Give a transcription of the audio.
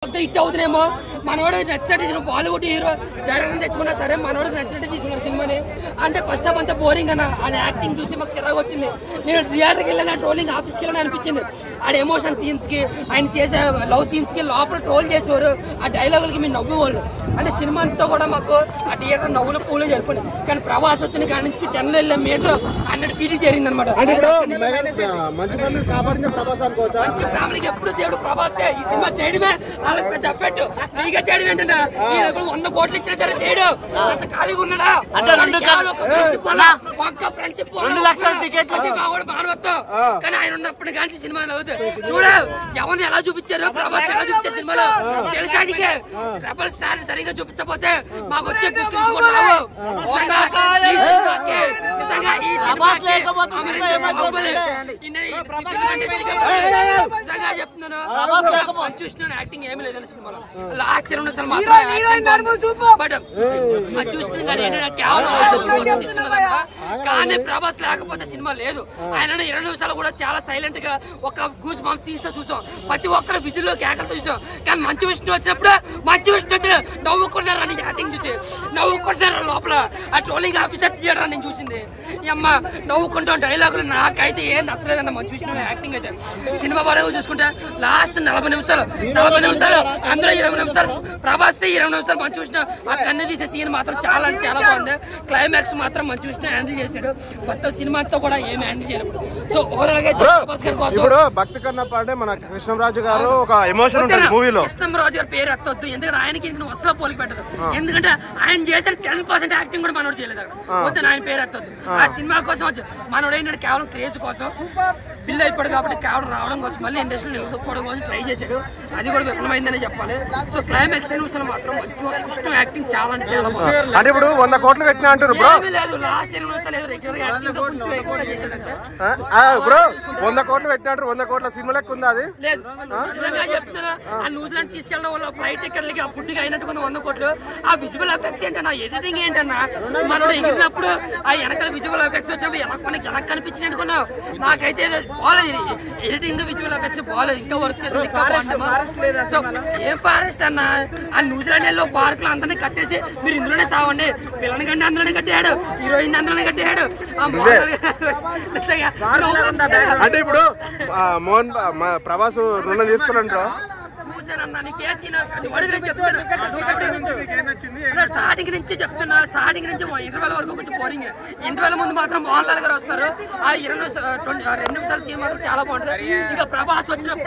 Hit అవుతున్నామో మనోడు నచ్చినట్టు తీసుకున్న బాలీవుడ్ హీరో ధైర్యం తెచ్చుకున్నా సరే మనోడు నచ్చినట్టు తీసుకున్నారు సినిమాని. అంటే ఫస్ట్ హాఫ్ అంతా బోరింగ్ అన్న. ఆయన యాక్టింగ్ చూసి మాకు చిరాకు వచ్చింది. నేను థియేటర్కి వెళ్ళిన ట్రోలింగ్ ఆఫీస్కి వెళ్ళని అనిపించింది. ఆడ ఎమోషన్ సీన్స్ కి ఆయన చేసే లవ్ సీన్స్ కి లోపల ట్రోల్ చేసేవారు. ఆ డైలాగులకి మీరు నవ్వేవాళ్ళు. అంటే సినిమా అంతా కూడా మాకు ఆ థియేటర్ నవ్వులు పూలు జరిపోయింది. కానీ ప్రభాస్ వచ్చిన కాడి నుంచి 10 వెళ్ళే మీటర్ 100 ఫీట్ జరిగింది అనమాట. మంచి ఫ్యామిలీకి ఎప్పుడు దేవుడు ప్రభాసే. ఈ సినిమా చేయడమే వాళ్ళకి పెద్ద ఎఫెక్ట్. ఫ్రీగా చేయడం ఏంటంటే 100 కోట్లు ఇచ్చినా సరే చేయడు. అంత ఖాళీగా ఉన్నాడా పక్క ఫ్రెండ్షిప్ మానవత్వం. కానీ ఆయన ఉన్నప్పుడు కానీ సినిమా అవుతుంది చూడ ఎవరిని ఎలా చూపించారు ప్రభాస్ ఎలా చూపించారు సినిమాలో తెలిసాడికే. రెబల్ స్టార్ సరిగా చూపించకపోతే మాకు వచ్చే చెప్తున్నాను. చూసిన యాక్టింగ్ ఏమి లేదు సినిమాలో. లాస్ట్ 2 నిమిషాలు మాత్రం బట్ చూసిన కానీ ప్రభాస్ లేకపోతే సినిమా లేదు. ఆయన 20 నిమిషాలు కూడా చాలా సైలెంట్ గా ఒక గూస్ బంప్స్ తీస్తూ చూసాం. ప్రతి ఒక్కరు విజుల్లో కేకలతో చూసాం. కానీ మంచు విష్ణు వచ్చినప్పుడు నవ్వుకుంటారు అని యాక్టింగ్ చూసి నవ్వుకుంటారు. లోపల ఆ ట్రోలింగ్ ఆఫీసర్ థియేటర్ నేను చూసింది. అమ్మ నవ్వుకుంటాం డైలాగులు నాకైతే ఏం నచ్చలేదన్న మంచు విష్ణు యాక్టింగ్ అయితే. సినిమా పరంగా చూసుకుంటే లాస్ట్ 40 నిమిషాలు అందులో 20 నిమిషాలు ప్రభాస్ 20 నిమిషాలు మంచు విష్ణు ఆ కన్ను తీసే సీన్ మాత్రం చాలా బాగుంది. క్లైమాక్స్ మాత్రం మంచు విష్ణు హ్యాండిల్ చేశాడు. మొత్తం సినిమా అంతా కూడా ఏమి హ్యాండిల్ చేయలేదు. సో ఓవరాల్ గా ఇప్పుడు భక్తి కన్నప్ప అంటే మన కృష్ణరాజు గారు ఒక ఎమోషన్ ఉంటుంది మూవీలో. కృష్ణరాజు గారు పేరు ఎత్తొద్దు. ఎందుకంటే ఆయనకి నువ్వు అసలు పోలికి పెట్టదు. ఎందుకంటే ఆయన చేసిన 10% యాక్టింగ్ కూడా మనోడు చేయలేదు. వద్దు ఆయన పేరు ఎత్తొద్దు. ఆ సినిమా కోసం వచ్చు మనోడు ఏంటంటే కేవలం క్రేజ్ కోసం బిల్ అయిపోయాడు కాబట్టి కేవలం రావడం కోసం మళ్ళీ ఇండస్ట్రీలో నిలదొక్కోవడం కోసం ట్రై చేశాడు. అది కూడా విఫలమైందనే చెప్పాలి. సో క్లైమాక్స్ నిమిషాలు మాత్రం మంచి విష్ణు యాక్టింగ్ చాలా అంటే చాలా బాగుంది. అంటే ఇప్పుడు 100 కోట్లు పెట్టినా అంటారు లేదు. లాస్ట్ 20 నిమిషాలు లేదు రెగ్యులర్ యాక్టింగ్ తో కొంచెం ఎక్కువ చేశాడంటే బ్రో 100 కోట్లు పెట్టినట్టు 100 కోట్ల సినిమా లెక్క ఉందా అది? లేదు నిజంగా చెప్తున్నా. ఆ న్యూజిలాండ్ తీసుకెళ్ళడం వల్ల ఫ్లైట్ టికెట్లకి ఆ ఫుడ్కి అయినట్టుగా 100 కోట్లు. ఆ విజువల్ ఎఫెక్ట్స్ ఏంటన్నా ఎడిటింగ్ ఏంటన్నా మనోడు ఎగిరినప్పుడు ఆ వెనకాల విజువల్ ఎఫెక్ట్స్ వచ్చినప్పుడు వెనక్కి కనిపించింది అనుకున్నావు. నాకైతే బాగాలేదు ఎడిటింగ్ విజువల్ ఎఫెక్ట్స్ బాగాలేదు. ఇంకా వర్క్ చేసి ఇంకా బాగుంటామా. సో ఏం ఫారెస్ట్ అన్న ఆ న్యూజిలాండ్ లో పార్క్ లో అందరినీ కట్టేసి మీరు ఇందులోనే సావండి. పిల్లని గండి అందులోనే కట్టాడు. హీరోయిన్ అందులోనే కట్టాడు. అంటే ఇప్పుడు మోహన్ ప్రభాస్ రుణం తీసుకున్నాడు. స్టార్టింగ్ నుంచి చెప్తున్నా. స్టార్టింగ్ నుంచి ఇంటర్వెల్ వరకు కొంచెం బోరింగ్. ఇంటర్వెల్ ముందు మాత్రం మోహన్ లాల్ గారు వస్తారు. ఆ 2 నిమిషాల సీన్ మాత్రం చాలా బాగుంటుంది. ఇంకా ప్రభాస్ వచ్చినప్పుడు